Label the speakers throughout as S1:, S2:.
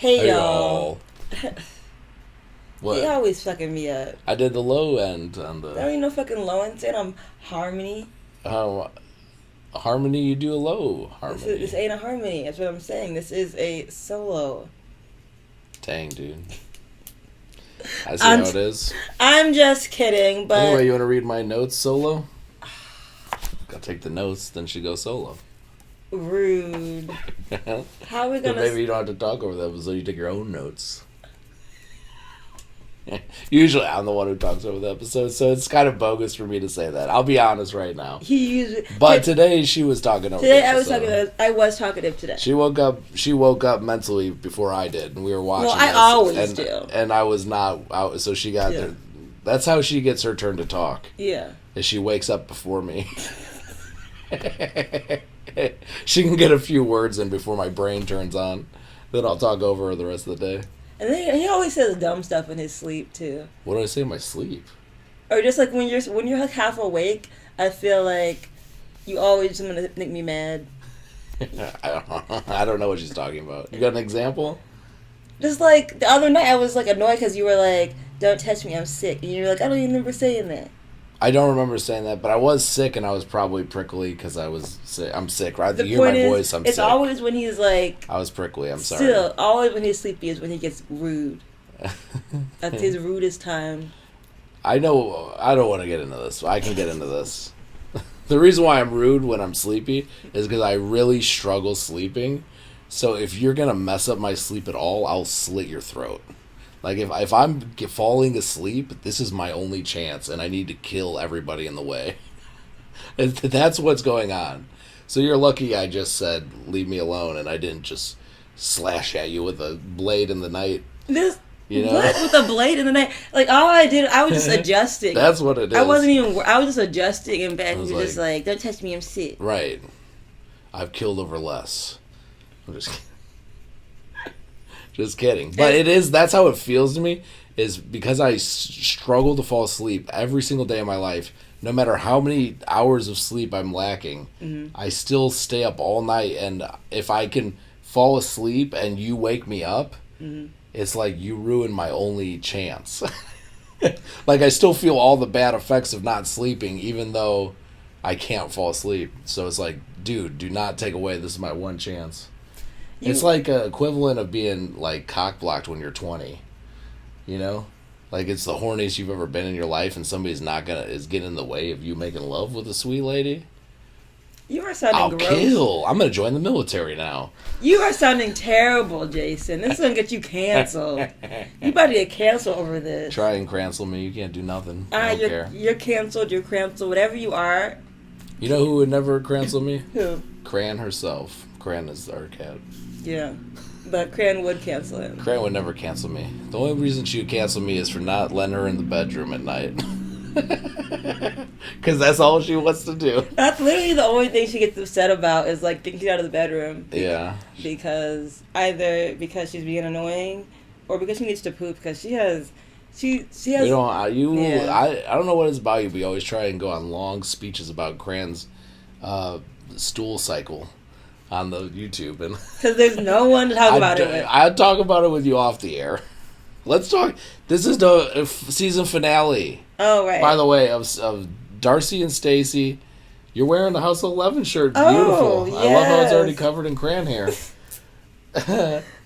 S1: Hey y'all.
S2: What?
S1: He always fucking me up.
S2: I did the low end on the.
S1: There ain't no fucking low end. Saying I'm harmony.
S2: Harmony, you do a low harmony.
S1: This ain't a harmony. That's what I'm saying. This is a solo.
S2: Dang, dude. I see how it is.
S1: I'm just kidding, but...
S2: Anyway, you want to read my notes solo? Gotta take the notes, then she goes solo.
S1: Rude. How are we gonna...
S2: Maybe you don't have to talk over that, so you take your own notes. Usually I'm the one who talks over the episode, so it's kind of bogus for me to say that. I'll be honest right now. But today she was talking over.
S1: Today I was talkative today.
S2: She woke up mentally before I did, and we were watching.
S1: Well, I always do.
S2: And I was not out, so she got there. That's how she gets her turn to talk.
S1: Yeah.
S2: Is she wakes up before me. She can get a few words in before my brain turns on. Then I'll talk over her the rest of the day.
S1: And then he always says dumb stuff in his sleep too.
S2: What do I say in my sleep?
S1: Or just like when you're like half awake, I feel like you always just gonna make me mad.
S2: I don't know what she's talking about. You got an example?
S1: Just like the other night, I was like annoyed because you were like, "Don't touch me, I'm sick," and you're like, "I don't even remember saying that."
S2: I don't remember saying that, but I was sick and I was probably prickly because I was sick. I'm sick, right?
S1: The
S2: you hear
S1: point
S2: my voice, I'm
S1: it's
S2: sick.
S1: It's always when he's like...
S2: I was prickly, I'm sorry.
S1: Still, always when he's sleepy is when he gets rude. That's his rudest time.
S2: I know, I don't want to get into this. I can get into this. The reason why I'm rude when I'm sleepy is because I really struggle sleeping. So if you're going to mess up my sleep at all, I'll slit your throat. Like, if I'm falling asleep, this is my only chance, and I need to kill everybody in the way. That's what's going on. So you're lucky I just said, leave me alone, and I didn't just slash at you with a blade in the night.
S1: What?
S2: You know?
S1: With a blade in the night? Like, all I did, I was just adjusting.
S2: That's what it is.
S1: I was just adjusting in bed, and you're just like, don't touch me, I'm sick.
S2: Right. I've killed over less. I'm just kidding. Just kidding. But that's how it feels to me, is because I struggle to fall asleep every single day of my life. No matter how many hours of sleep I'm lacking, I still stay up all night. And if I can fall asleep and you wake me up, it's like you ruin my only chance. Like, I still feel all the bad effects of not sleeping, even though I can't fall asleep. So it's like, dude, do not take away. This is my one chance. It's like an equivalent of being, like, cock-blocked when you're 20, you know? Like, it's the horniest you've ever been in your life, and somebody's is getting in the way of you making love with a sweet lady.
S1: You are sounding gross.
S2: I'm going to join the military now.
S1: You are sounding terrible, Jason. This is going to get you canceled. You about to get canceled over this.
S2: Try and cancel me. You can't do nothing. I don't care.
S1: You're canceled. You're canceled. Whatever you are.
S2: You know who would never cancel me?
S1: Who?
S2: Cran herself. Cran is our cat.
S1: Yeah. But Cran would cancel him.
S2: Cran would never cancel me. The only reason she would cancel me is for not letting her in the bedroom at night. Because that's all she wants to do.
S1: That's literally the only thing she gets upset about is, like, getting out of the bedroom.
S2: Yeah.
S1: Because because she's being annoying or because she needs to poop because she has... She has...
S2: I don't know what it's about you, but you always try and go on long speeches about Cran's stool cycle on the YouTube.
S1: Because there's no one to talk about it with.
S2: I'd talk about it with you off the air. Let's talk. This is the season finale.
S1: Oh, right.
S2: By the way, of Darcey and Stacey. You're wearing the House of 11 shirt. Beautiful.
S1: Yes.
S2: I love how it's already covered in Cran hair.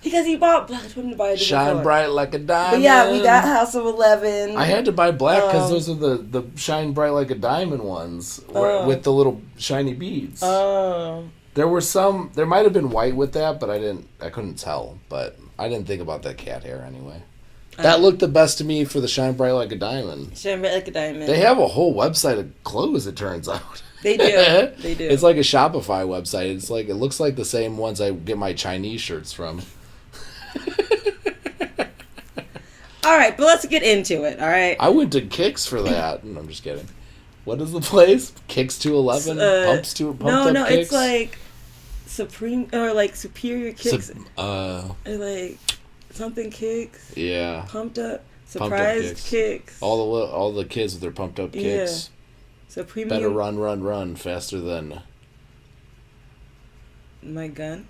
S1: Because he bought black. I wouldn't buy it
S2: Shine
S1: before.
S2: bright like a diamond.
S1: But yeah, we got House of 11.
S2: I had to buy black because those are the shine bright like a diamond ones with the little shiny beads.
S1: Oh.
S2: There might have been white with that, but I couldn't tell. But I didn't think about that cat hair anyway. That looked the best to me for the shine bright like a diamond.
S1: Shine bright like a diamond.
S2: They have a whole website of clothes, it turns out.
S1: They do. They do.
S2: It's like a Shopify website. It looks like the same ones I get my Chinese shirts from.
S1: All right, but let's get into it, all right?
S2: I went to Kicks for that. I'm just kidding. What is the place? Kicks 211? Pumps to Pumped
S1: No,
S2: Up Kicks?
S1: it's like Supreme or like Superior Kicks. Or like something Kicks.
S2: Yeah.
S1: Pumped Up. Surprised Kicks.
S2: All the kids with their Pumped Up Kicks.
S1: Yeah. So premium.
S2: Better run faster than
S1: my gun.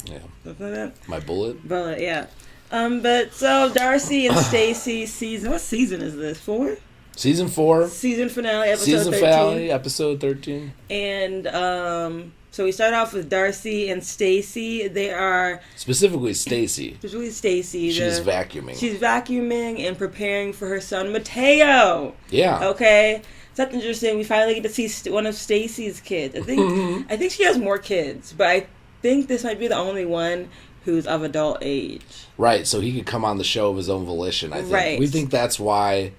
S2: Yeah.
S1: Something like that.
S2: My bullet?
S1: Bullet, yeah. But so Darcey and Stacey season. What season is this? 4?
S2: Season 4.
S1: Season finale, episode
S2: Season
S1: 13.
S2: finale, episode 13.
S1: And so we start off with Darcey and Stacey. They are
S2: specifically Stacey.
S1: Specifically Stacey.
S2: She's vacuuming.
S1: She's vacuuming and preparing for her son Mateo.
S2: Yeah.
S1: Okay. So that's interesting. We finally get to see one of Stacey's kids. I think she has more kids, but I think this might be the only one who's of adult age.
S2: Right, so he could come on the show of his own volition, I think.
S1: Right.
S2: We think that's why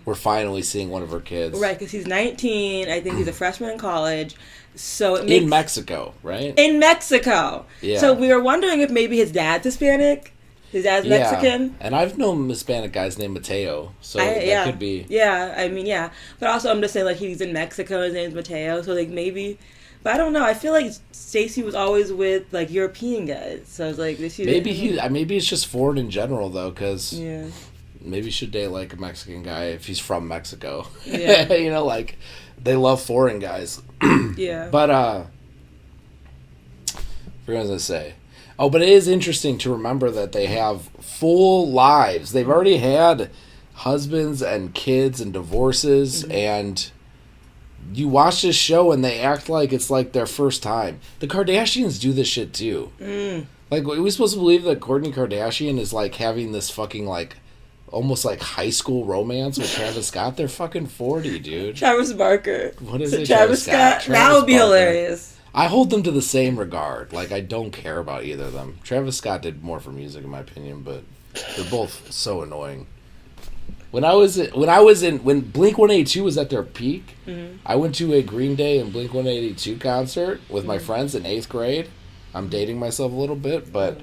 S2: we're finally seeing one of her kids.
S1: Right, because he's 19. I think he's a freshman in college. So it
S2: in Mexico, right?
S1: In Mexico. Yeah. So we were wondering if maybe his dad's Hispanic. His dad's Mexican.
S2: And I've known Hispanic guys named Mateo, so that could be.
S1: Yeah, I mean, yeah. But also I'm just saying, like, he's in Mexico, his name's Mateo, so, like, maybe... But I don't know. I feel like Stacey was always with, like, European guys. So I was like,
S2: maybe it's just foreign in general, though, because
S1: yeah.
S2: Maybe he should date, like, a Mexican guy if he's from Mexico.
S1: Yeah.
S2: You know, like, they love foreign guys.
S1: Yeah.
S2: But, what was I going to say? Oh, but it is interesting to remember that they have full lives. They've already had husbands and kids and divorces, and... You watch this show and they act like it's like their first time. The Kardashians do this shit too. Like, are we supposed to believe that Kourtney Kardashian is like having this fucking like almost like high school romance with Travis Scott? They're fucking 40, dude.
S1: Travis Barker.
S2: What is it?
S1: Travis Scott. That would be hilarious.
S2: I hold them to the same regard. Like, I don't care about either of them. Travis Scott did more for music in my opinion, but they're both so annoying. When Blink-182 was at their peak, I went to a Green Day and Blink-182 concert with my friends in 8th grade. I'm dating myself a little bit, but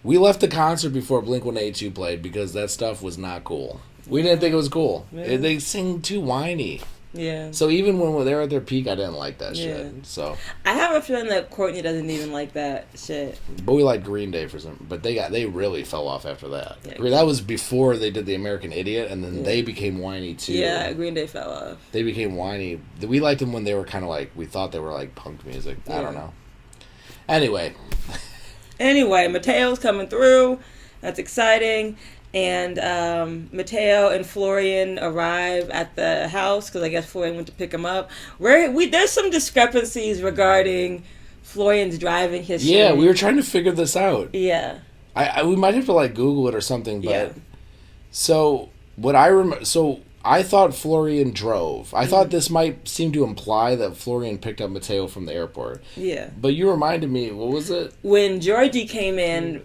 S2: we left the concert before Blink-182 played because that stuff was not cool. We didn't think it was cool. Yeah. They sing too whiny.
S1: Yeah.
S2: So even when they were at their peak, I didn't like that shit. So
S1: I have a feeling that Kourtney doesn't even like that shit.
S2: But we like Green Day for some. But they really fell off after that. Yeah. That was before they did the American Idiot, and then they became whiny too.
S1: Yeah, Green Day fell off.
S2: They became whiny. We liked them when they were kind of like, we thought they were like punk music. I don't know. Anyway,
S1: Mateo's coming through. That's exciting. And Mateo and Florian arrive at the house because I guess Florian went to pick him up. There's some discrepancies regarding Florian's driving history.
S2: Yeah, we were trying to figure this out.
S1: Yeah,
S2: we might have to like Google it or something. But so what I remember, so I thought Florian drove. I thought this might seem to imply that Florian picked up Mateo from the airport. Yeah, but you reminded me. What was it?
S1: When Georgie came in.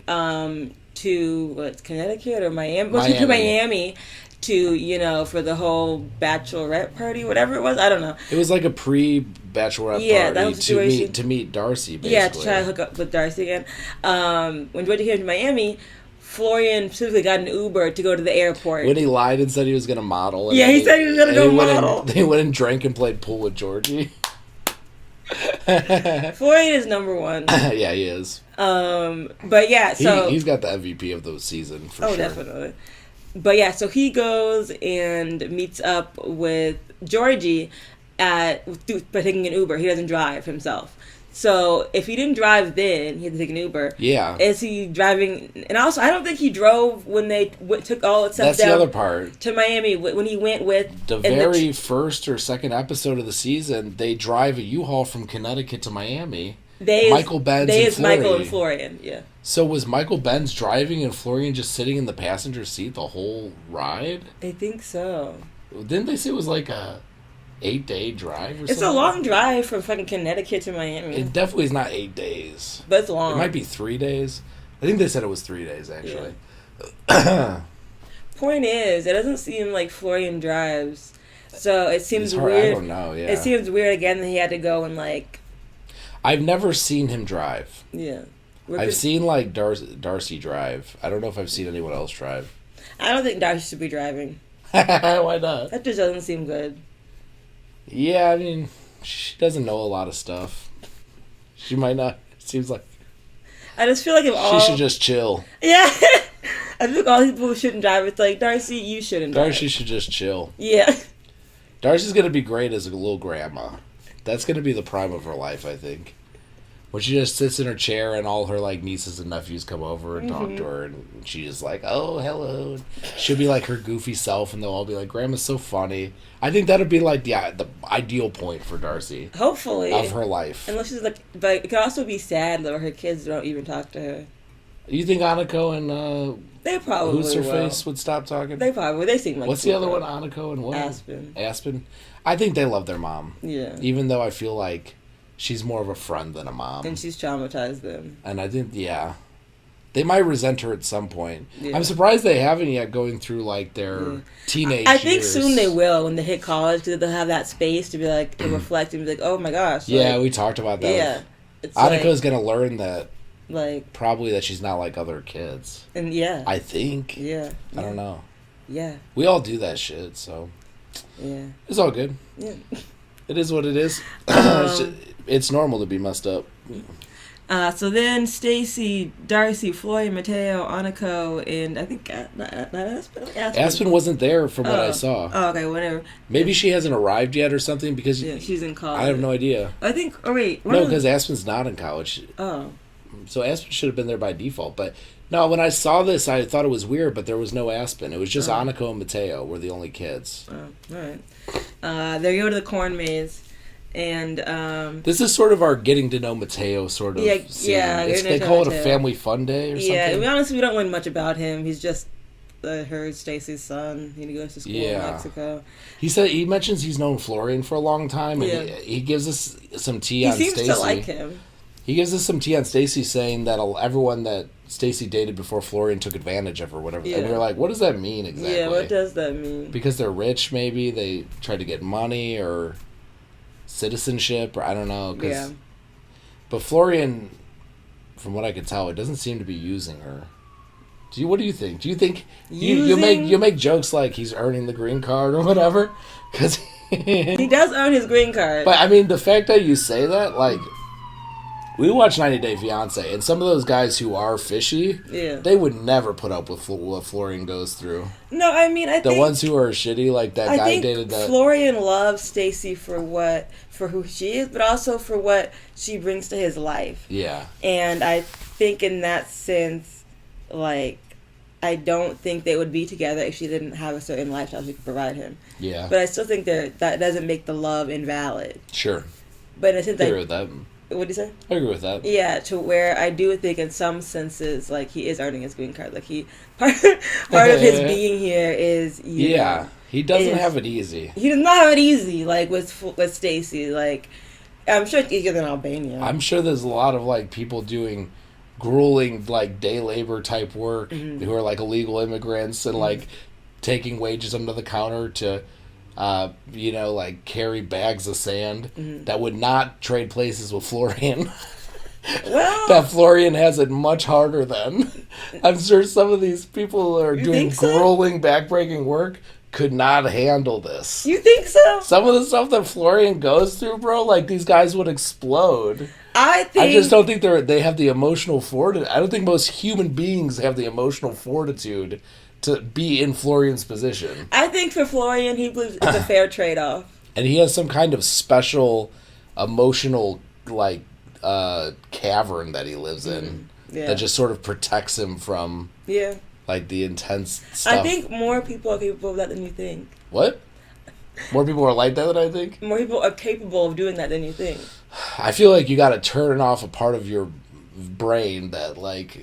S1: To Connecticut or Miami? Well, to Miami to, for the whole bachelorette party, whatever it was. I don't know.
S2: It was like a pre-bachelorette party to meet Darcey, basically.
S1: Yeah, to try to hook up with Darcey again. When Georgie came to Miami, Florian specifically got an Uber to go to the airport.
S2: When he lied and said he was going to model.
S1: Yeah, he said he was going to go model.
S2: They went and drank and played pool with Georgie.
S1: Florian is number one.
S2: Yeah, he is.
S1: But yeah, so
S2: he's got the MVP of the season for sure. Oh,
S1: definitely. But yeah, so he goes and meets up with Georgie by taking an Uber. He doesn't drive himself. So if he didn't drive then, he had to take an Uber. Yeah. Is he driving? And also, I don't think he drove when they took all the stuff
S2: That's
S1: down
S2: the other part.
S1: To Miami when he went with...
S2: The very first or second episode of the season, they drive a U-Haul from Connecticut to Miami. Michael Benz and Florian.
S1: Michael and Florian, yeah.
S2: So was Michael Benz driving and Florian just sitting in the passenger seat the whole ride?
S1: I think so.
S2: Didn't they say it was like a 8-day drive or something?
S1: It's a long drive from fucking Connecticut to Miami.
S2: It definitely is not 8 days.
S1: But it's long.
S2: It might be 3 days. I think they said it was 3 days, actually.
S1: Yeah. Point is, it doesn't seem like Florian drives. So it seems weird.
S2: I don't know, yeah.
S1: It seems weird again that he had to go and like...
S2: I've never seen him drive.
S1: Yeah.
S2: I've seen like Darcey drive. I don't know if I've seen anyone else drive.
S1: I don't think Darcey should be driving.
S2: Why not?
S1: That just doesn't seem good.
S2: Yeah, I mean, she doesn't know a lot of stuff. She might not. It seems like.
S1: I just feel like
S2: she should just chill.
S1: Yeah. I think all people who shouldn't drive, it's like, Darcey, you shouldn't drive.
S2: Darcey should just chill.
S1: Yeah.
S2: Darcey's going to be great as a little grandma. That's going to be the prime of her life, I think. Where she just sits in her chair and all her like nieces and nephews come over and talk to her, and she's just like, "Oh, hello." And she'll be like her goofy self, and they'll all be like, "Grandma's so funny." I think that'd be like the ideal point for Darcey.
S1: Hopefully,
S2: of her life.
S1: Unless she's like, but it could also be sad that her kids don't even talk to her.
S2: You think Aniko and
S1: they probably
S2: who's her face would stop talking?
S1: They probably. They seem like.
S2: What's the other one? Aniko and what?
S1: Aspen.
S2: I think they love their mom.
S1: Yeah.
S2: Even though I feel like she's more of a friend than a mom.
S1: And she's traumatized them.
S2: And I think, yeah, they might resent her at some point.
S1: Yeah.
S2: I'm surprised they haven't yet, going through like their teenage
S1: I think
S2: years.
S1: soon they will when they hit college, because they'll have that space to be like, to reflect and be like, oh my gosh.
S2: Yeah,
S1: like,
S2: we talked about that.
S1: Yeah.
S2: Aniko's going to learn that.
S1: Like,
S2: probably that she's not like other kids.
S1: And yeah.
S2: I think.
S1: Yeah.
S2: I don't know.
S1: Yeah.
S2: We all do that shit, so.
S1: Yeah.
S2: It's all good.
S1: Yeah.
S2: It is what it is. It's normal to be messed up.
S1: So then Stacey, Darcey, Floyd, Mateo, Aniko, and I think not Aspen.
S2: Aspen wasn't there from what I saw.
S1: Oh, okay, whatever.
S2: Maybe she hasn't arrived yet or something, because
S1: she's in college.
S2: I have no idea.
S1: I think. Oh wait.
S2: No, because Aspen's not in college.
S1: Oh.
S2: So Aspen should have been there by default. But no, when I saw this, I thought it was weird, but there was no Aspen. It was just Aniko and Mateo were the only kids.
S1: Oh, all right. They go to the corn maze. And
S2: this is sort of our getting to know Mateo sort of scene. They call it a family fun day or something.
S1: Yeah, to be honest, we don't learn much about him. He's just Stacey's son. He goes to school in Mexico.
S2: He mentions he's known Florian for a long time, and he gives us some tea on Stacey.
S1: He seems to like him.
S2: He gives us some tea on Stacey, saying that everyone that Stacey dated before Florian took advantage of her, whatever. Yeah. And we're like, what does that mean exactly?
S1: Yeah, what does that mean?
S2: Because they're rich, maybe they try to get money or citizenship, or I don't know. But Florian, from what I could tell, it doesn't seem to be using her. What do you think? Do you think you make jokes like he's earning the green card or whatever? Because
S1: he does earn his green card.
S2: But I mean, the fact that you say that, like, we watch 90 Day Fiancé, and some of those guys who are fishy, they would never put up with what Florian goes through.
S1: No, I mean,
S2: the ones who are shitty, like that guy dated that.
S1: Florian loves Stacey for who she is, but also for what she brings to his life.
S2: Yeah.
S1: And I think in that sense, like, I don't think they would be together if she didn't have a certain lifestyle she could provide him.
S2: Yeah.
S1: But I still think that doesn't make the love invalid.
S2: Sure.
S1: But in a sense,
S2: I agree with that.
S1: What do you say?
S2: I agree with that.
S1: Yeah, to where I do think in some senses, like, he is earning his green card. Like, part of his being here is,
S2: he doesn't have it easy.
S1: He does not have it easy, like, with Stacey. Like, I'm sure it's easier than Albania.
S2: I'm sure there's a lot of, like, people doing grueling, like, day labor type work who are, like, illegal immigrants and, like, taking wages under the counter to... like carry bags of sand that would not trade places with Florian.
S1: Well,
S2: that Florian has it much harder than. I'm sure some of these people who are doing grueling, backbreaking work could not handle this.
S1: You think so?
S2: Some of the stuff that Florian goes through, bro, like, these guys would explode.
S1: I
S2: just don't think they have the emotional fortitude. I don't think most human beings have the emotional fortitude to be in Florian's position.
S1: I think for Florian, he believes it's a fair trade-off. And
S2: he has some kind of special emotional, like, cavern that he lives in that just sort of protects him from, like, the intense stuff.
S1: I think more people are capable of that than you think.
S2: What? More people are like that than I think?
S1: More people are capable of doing that than you think.
S2: I feel like you got to turn off a part of your brain that, like...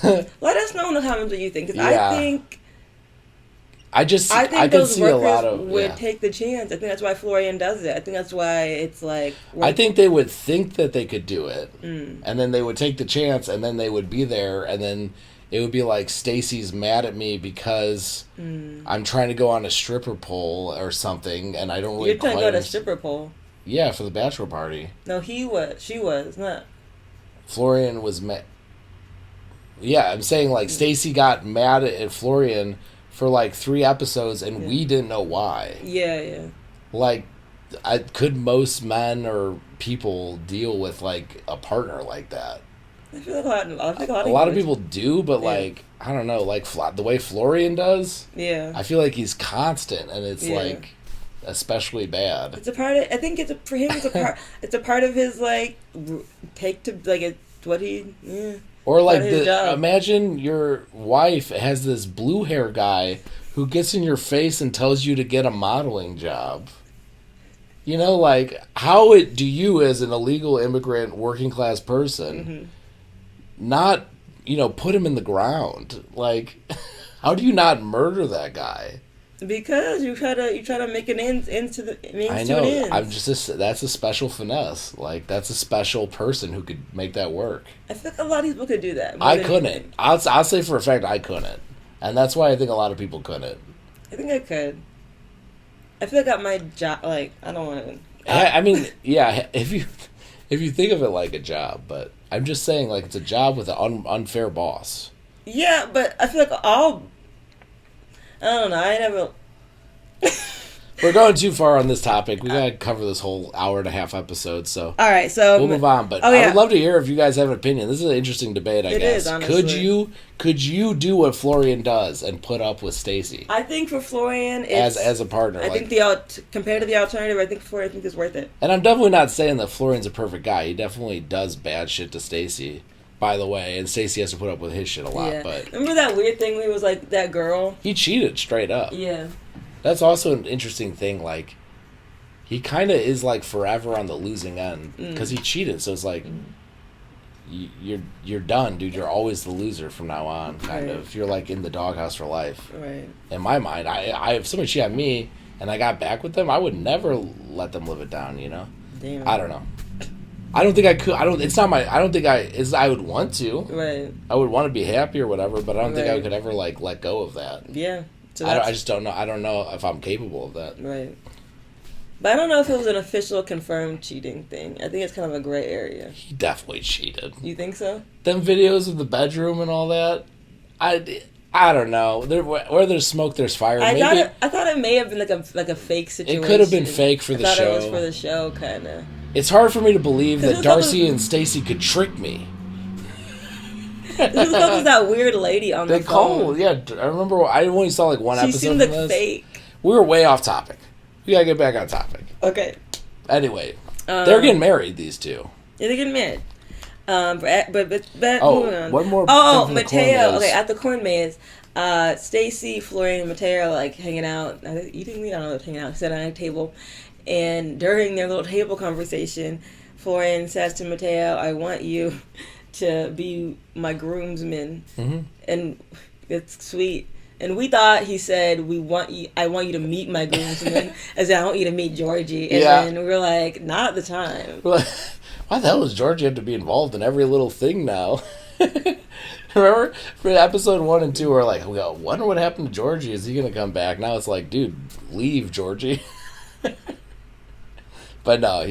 S1: Let us know in the comments what you think, because I think
S2: I
S1: those
S2: see
S1: workers
S2: a lot of,
S1: would take the chance. I think that's why Florian does it. I think that's why it's like...
S2: I think they would think that they could do it, and then they would take the chance, and then they would be there, and then it would be like, Stacey's mad at me because I'm trying to go on a stripper pole or something, and I don't really...
S1: You're trying to go to a stripper pole?
S2: Yeah, for the bachelor party.
S1: No, she was, not...
S2: Florian was mad. Yeah, I'm saying, like, Stacey got mad at Florian for, like, 3 episodes, and we didn't know why.
S1: Yeah.
S2: Like, could most men or people deal with, like, a partner like that?
S1: I feel like
S2: a lot of people do, but, like, I don't know, like, the way Florian does, I feel like he's constant, and it's like... especially bad.
S1: It's a part of. I think for him. It's a part. It's a part of his like take to like it's what he. Yeah,
S2: or like imagine your wife has this blue hair guy who gets in your face and tells you to get a modeling job. You know, like how do you as an illegal immigrant working class person not put him in the ground? Like, how do you not murder that guy?
S1: Because you try to make an into the means
S2: I know.
S1: To an end.
S2: I'm just that's a special finesse. Like that's a special person who could make that work.
S1: I feel like a lot of people could do that.
S2: I couldn't. I'll say for a fact I couldn't, and that's why I think a lot of people couldn't.
S1: I think I could. I feel like at my job, like I don't want to.
S2: I mean, yeah. If you think of it like a job, but I'm just saying like it's a job with an unfair boss.
S1: Yeah, but I feel like I don't know. I never.
S2: We're going too far on this topic. We gotta cover this whole hour and a half episode, so
S1: all right. So
S2: we'll move on. But I would love to hear if you guys have an opinion. This is an interesting debate. I guess.
S1: Is, honestly.
S2: Could you do what Florian does and put up with Stacey?
S1: I think for Florian,
S2: as a partner,
S1: I think compared to the alternative, I think Florian is worth it.
S2: And I'm definitely not saying that Florian's a perfect guy. He definitely does bad shit to Stacey. By the way, and Stacey has to put up with his shit a lot. Yeah. But
S1: remember that weird thing where he was like that girl?
S2: He cheated straight up.
S1: Yeah. That's
S2: also an interesting thing. Like, he kind of is like forever on the losing end because he cheated. So it's like you're done, dude. You're always the loser from now on. Kind of. You're like in the doghouse for life.
S1: Right.
S2: In my mind, I if somebody cheated on me and I got back with them, I would never let them live it down. You know.
S1: Damn.
S2: I don't know. I don't think I could. I don't think I would want to.
S1: Right.
S2: I would want to be happy or whatever, but I don't think I could ever like let go of that.
S1: Yeah. So
S2: I just don't know. I don't know if I'm capable of that.
S1: Right. But I don't know if it was an official confirmed cheating thing. I think it's kind of a gray area.
S2: He definitely cheated.
S1: You think so?
S2: Them videos of the bedroom and all that. I don't know. Where there's smoke, there's fire.
S1: I thought it may have been like a fake situation.
S2: It could have been fake for the show. I thought
S1: it was for the show, kind of.
S2: It's hard for me to believe that Darcey and Stacey could trick me.
S1: Who the fuck was that weird lady on the phone?
S2: Yeah, I remember. I only saw like one episode.
S1: She seemed like fake.
S2: We were way off topic. We gotta get back on topic.
S1: Okay.
S2: Anyway, they're getting married. These two.
S1: Yeah, they're getting married. But moving on.
S2: One more.
S1: Mateo. Okay, at the corn maze, Stacey, Florian, and Mateo are like hanging out, eating meat. I don't know, hanging out, sitting at a table, and during their little table conversation, Florian says to Mateo, "I want you to be my groomsman," and it's sweet. And we thought he said, I want you to meet my groomsman, as in I want you to meet Georgie. And then we were like, not at the time.
S2: We're like, why the hell does Georgie have to be involved in every little thing now? Remember, for episode 1 and 2, we're like, I wonder what happened to Georgie. Is he going to come back? Now it's like, dude, leave, Georgie. But no,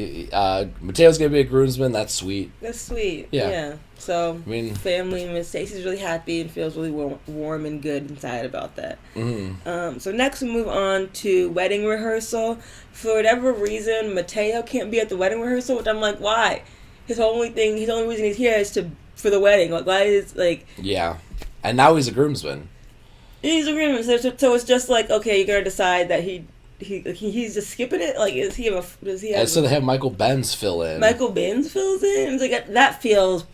S2: Mateo's going to be a groomsman. That's sweet.
S1: That's sweet. Yeah. So, family, Miss Stacey's really happy and feels really warm and good inside about that. So next we move on to wedding rehearsal. For whatever reason, Mateo can't be at the wedding rehearsal, which I'm like, why? His only reason he's here is for the wedding. Like, why is like? Yeah,
S2: and now he's a groomsman.
S1: He's a groomsman, so it's just like, okay, you're gonna decide that he's just skipping it. Like, does he have?
S2: So they have Michael Benz fill in.
S1: Michael Benz fills in. It's like that feels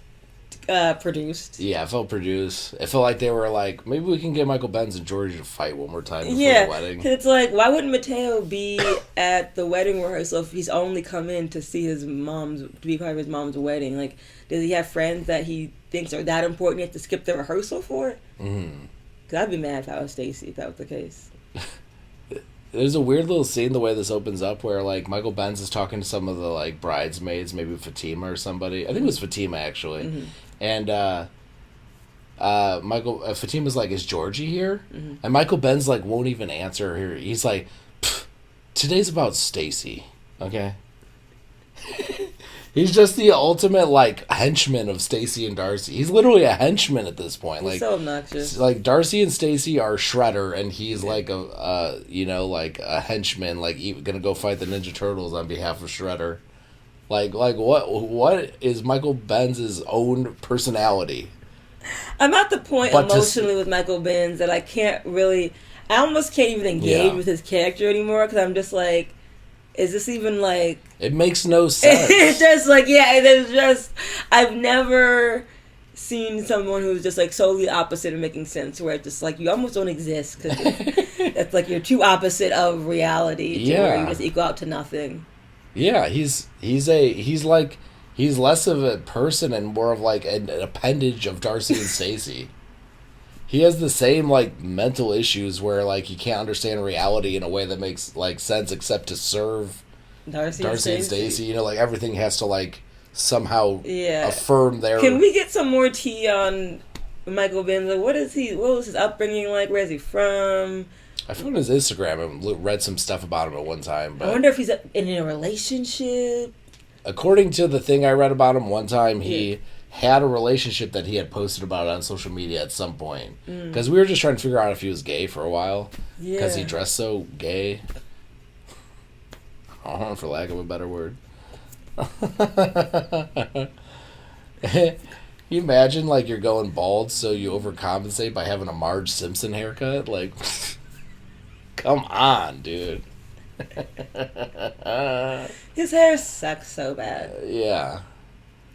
S1: produced.
S2: Yeah, it felt produced. It felt like they were like, maybe we can get Michael Benz and Georgie to fight one more time before the wedding.
S1: Cause it's like, why wouldn't Mateo be at the wedding rehearsal if he's only come in to see to be part of his mom's wedding? Like, does he have friends that he thinks are that important he has to skip the rehearsal for? Cause I'd be mad if I was Stacey if that was the case.
S2: There's a weird little scene the way this opens up where like Michael Benz is talking to some of the like bridesmaids, maybe Fatima or somebody. I think it was Fatima actually. And Fatima's like, is Georgie here? And Michael Benz like won't even answer her. He's like, today's about Stacey, okay? He's just the ultimate like henchman of Stacey and Darcey. He's literally a henchman at this point.
S1: He's so obnoxious.
S2: Like Darcey and Stacey are Shredder, and he's like a henchman, like gonna go fight the Ninja Turtles on behalf of Shredder. Like what is Michael Benz's own personality?
S1: I'm at the point emotionally with Michael Benz that I can't really. I almost can't even engage
S2: Yeah.
S1: with his character anymore because I'm just like, is this even like?
S2: It makes no sense.
S1: It's just like, yeah, it's just, I've never seen someone who's just like solely opposite of making sense, where it's just like you almost don't exist because it's like you're too opposite of reality to where you just equal out to nothing.
S2: Yeah, he's less of a person and more of like an appendage of Darcey and Stacey. He has the same like mental issues where like he can't understand reality in a way that makes like sense except to serve Darcey and Stacey. You know, like everything has to like somehow affirm their.
S1: Can we get some more tea on Michael Benz? Like, what was his upbringing like? Where's he from?
S2: I found his Instagram and read some stuff about him at one time. But
S1: I wonder if he's in a relationship.
S2: According to the thing I read about him one time, he had a relationship that he had posted about on social media at some point. Because we were just trying to figure out if he was gay for a while. Because he dressed so gay. Oh, for lack of a better word. Can you imagine, like, you're going bald so you overcompensate by having a Marge Simpson haircut? Like, come on, dude.
S1: His hair sucks so bad.
S2: Yeah.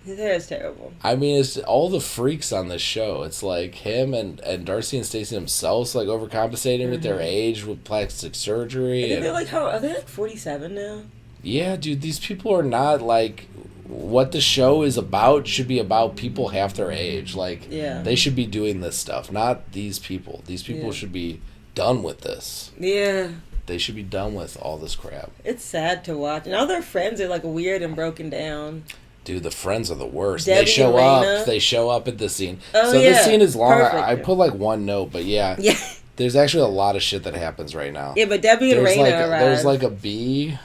S1: His hair is terrible.
S2: I mean, it's all the freaks on this show. It's like him and Darcey and Stacey themselves, like, overcompensating with their age with plastic surgery.
S1: I think they're like, are they like 47 now?
S2: Yeah, dude, these people are not, like, what the show is about should be about people half their age. Like, they should be doing this stuff, not these people. These people should be done with this.
S1: Yeah.
S2: They should be done with all this crap.
S1: It's sad to watch. And all their friends are, like, weird and broken down.
S2: Dude, the friends are the worst.
S1: Debbie
S2: They show
S1: and Raina.
S2: up. They show up at the scene.
S1: Oh,
S2: so
S1: yeah.
S2: this scene is long. I
S1: Perfect.
S2: put like one note, but yeah. There's actually a lot of shit that happens right now.
S1: Yeah, but Debbie and Raina arrive.
S2: There's like a bee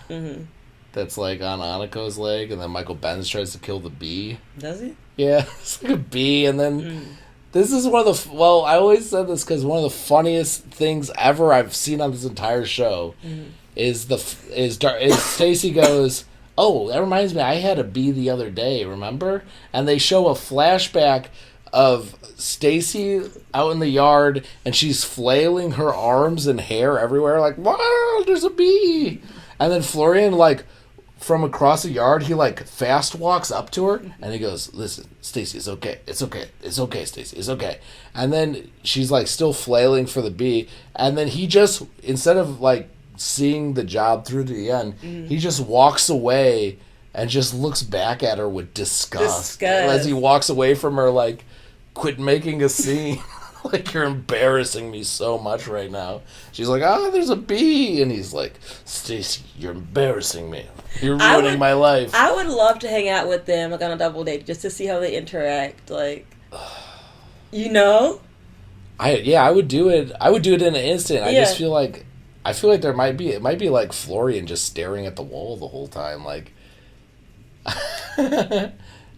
S2: that's like on Anako's leg, and then Michael Benz tries to kill the bee.
S1: Does he?
S2: Yeah, it's like a bee, and then this is one of the... Well, I always said this because one of the funniest things ever I've seen on this entire show is Stacey goes... Oh, that reminds me, I had a bee the other day, remember? And they show a flashback of Stacey out in the yard, and she's flailing her arms and hair everywhere, like, wow, there's a bee! And then Florian, like, from across the yard, he, like, fast walks up to her, and he goes, listen, Stacey, it's okay, Stacey, it's okay. And then she's, like, still flailing for the bee, and then he just, instead of, like, seeing the job through to the end, he just walks away and just looks back at her with disgust. As he walks away from her, like, quit making a scene. Like, you're embarrassing me so much right now. She's like, there's a bee. And he's like, Stacey, you're embarrassing me. You're ruining my life.
S1: I would love to hang out with them, like, on a double date, just to see how they interact. Like, you know?
S2: I would do it. I would do it in an instant. I just feel like... there might be... It might be like Florian just staring at the wall the whole time. Like...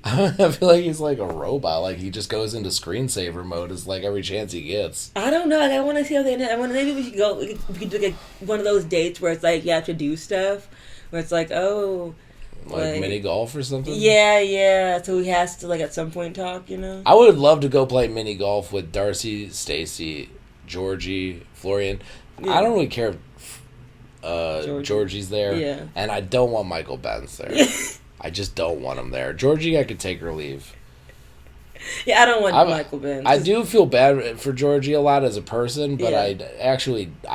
S2: I feel like he's like a robot. Like, he just goes into screensaver mode as like every chance he gets.
S1: I don't know. Like, I want to see how they... maybe we could go... We could do like one of those dates where it's like you have to do stuff. Where it's like,
S2: Like mini golf or something?
S1: Yeah. So he has to, like, at some point talk, you know?
S2: I would love to go play mini golf with Darcey, Stacey, Georgie, Florian. Yeah. I don't really care if Georgie's there. Yeah. And I don't want Michael Benz there. I just don't want him there. Georgie, I could take or leave.
S1: Yeah, I don't want Michael Benz.
S2: I do feel bad for Georgie a lot as a person, but I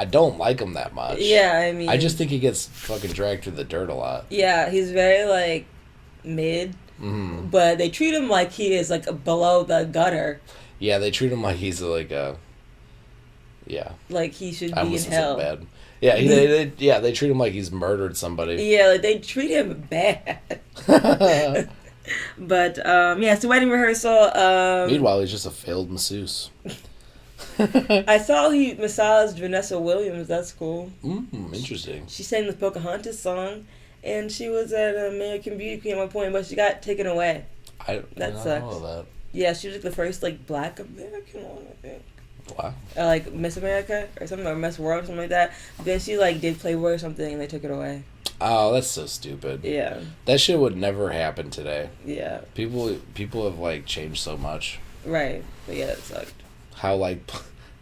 S2: don't like him that much.
S1: Yeah, I mean...
S2: I just think he gets fucking dragged through the dirt a lot.
S1: Yeah, he's very, like, mid. Mm-hmm. But they treat him like he is, like, below the gutter.
S2: Yeah, they treat him like he's, like, a... Yeah.
S1: Like he should be in hell.
S2: So bad. Yeah, they treat him like he's murdered somebody.
S1: Yeah, like they treat him bad. But, so wedding rehearsal.
S2: Meanwhile, he's just a failed masseuse.
S1: I saw he massaged Vanessa Williams. That's cool.
S2: Interesting.
S1: She sang the Pocahontas song, and she was at American Beauty Queen at one point, but she got taken away. That sucks. Know that. Yeah, she was like the first like Black American one, I think.
S2: Wow.
S1: Like Miss America or something, or Miss World or something like that. But then she like did Playboy or something, and they took it away.
S2: Oh, that's so stupid.
S1: Yeah.
S2: That shit would never happen today.
S1: Yeah.
S2: People have like changed so much.
S1: Right. But yeah, that sucked.
S2: How like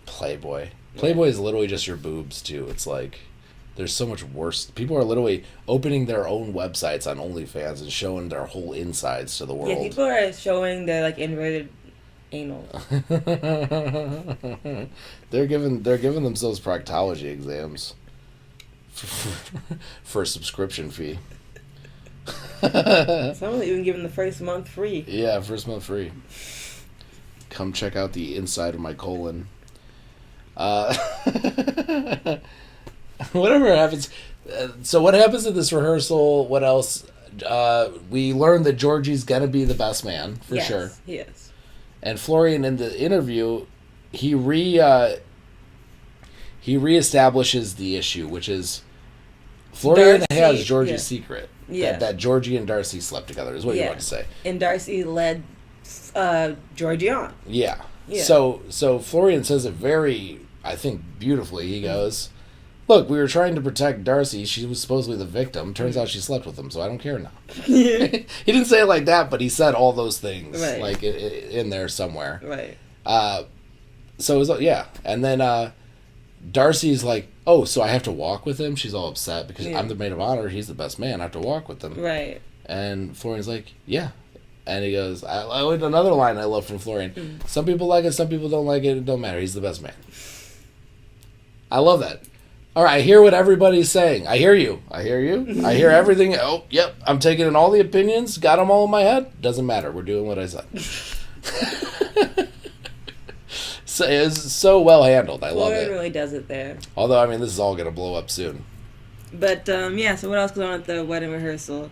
S2: Playboy. Playboy is literally just your boobs too. It's like there's so much worse. People are literally opening their own websites on OnlyFans and showing their whole insides to the world.
S1: Yeah, people are showing their like inverted anal.
S2: They're giving themselves proctology exams for a subscription fee.
S1: Someone's even giving the first month free.
S2: Yeah, first month free. Come check out the inside of my colon. Whatever happens. So what happens at this rehearsal? What else? We learned that Georgie's gonna be the best man for sure.
S1: Yes.
S2: And Florian, in the interview, he reestablishes the issue, which is Florian has Georgie's secret. Yeah. That Georgie and Darcey slept together is what you want to say.
S1: And Darcey led Georgie on.
S2: Yeah. So Florian says it very, I think, beautifully. He goes, look, we were trying to protect Darcey. She was supposedly the victim. Turns out she slept with him, so I don't care now. He didn't say it like that, but he said all those things like in there somewhere.
S1: Right.
S2: So it was, yeah. And then Darcey's like, oh, so I have to walk with him? She's all upset because I'm the maid of honor. He's the best man. I have to walk with him.
S1: Right.
S2: And Florian's like, yeah. And he goes, another line I love from Florian. Some people like it, some people don't like it. It don't matter. He's the best man. I love that. All right, I hear what everybody's saying. I hear you. I hear everything. Oh, yep. I'm taking in all the opinions. Got them all in my head. Doesn't matter. We're doing what I said. So it's so well handled. I love it.
S1: Florian really does it there.
S2: Although, I mean, this is all going to blow up soon.
S1: But, so what else goes on at the wedding rehearsal?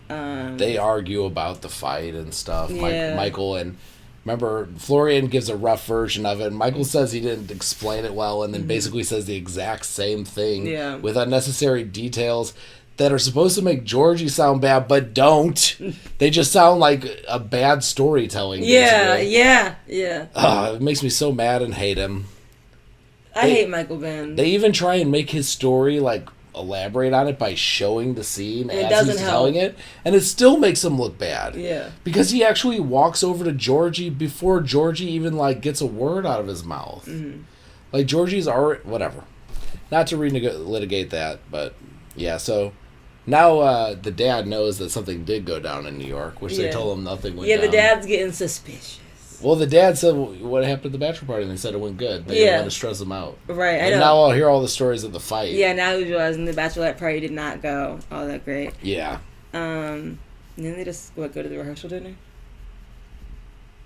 S2: They argue about the fight and stuff. Michael and... Remember, Florian gives a rough version of it. And Michael says he didn't explain it well and then basically says the exact same thing with unnecessary details that are supposed to make Georgie sound bad, but don't. They just sound like a bad storytelling.
S1: Yeah.
S2: It makes me so mad and hate him.
S1: I hate Michael Ben.
S2: They even try and make his story, like, elaborate on it by showing the scene as he's telling it, and it still makes him look bad. Yeah. Because he actually walks over to Georgie before Georgie even, like, gets a word out of his mouth. Mm-hmm. Like, Georgie's already... Whatever. Not to relitigate that, but... Yeah, so... Now the dad knows that something did go down in New York, which they told him nothing went down.
S1: Yeah, the dad's getting suspicious.
S2: Well, the dad said, what happened at the bachelor party? And they said it went good. They didn't want to stress him out.
S1: Right, I know.
S2: And now I'll hear all the stories of the fight.
S1: Yeah, now he's realizing the bachelorette party did not go all that great.
S2: Yeah.
S1: And then they just, go to the rehearsal dinner?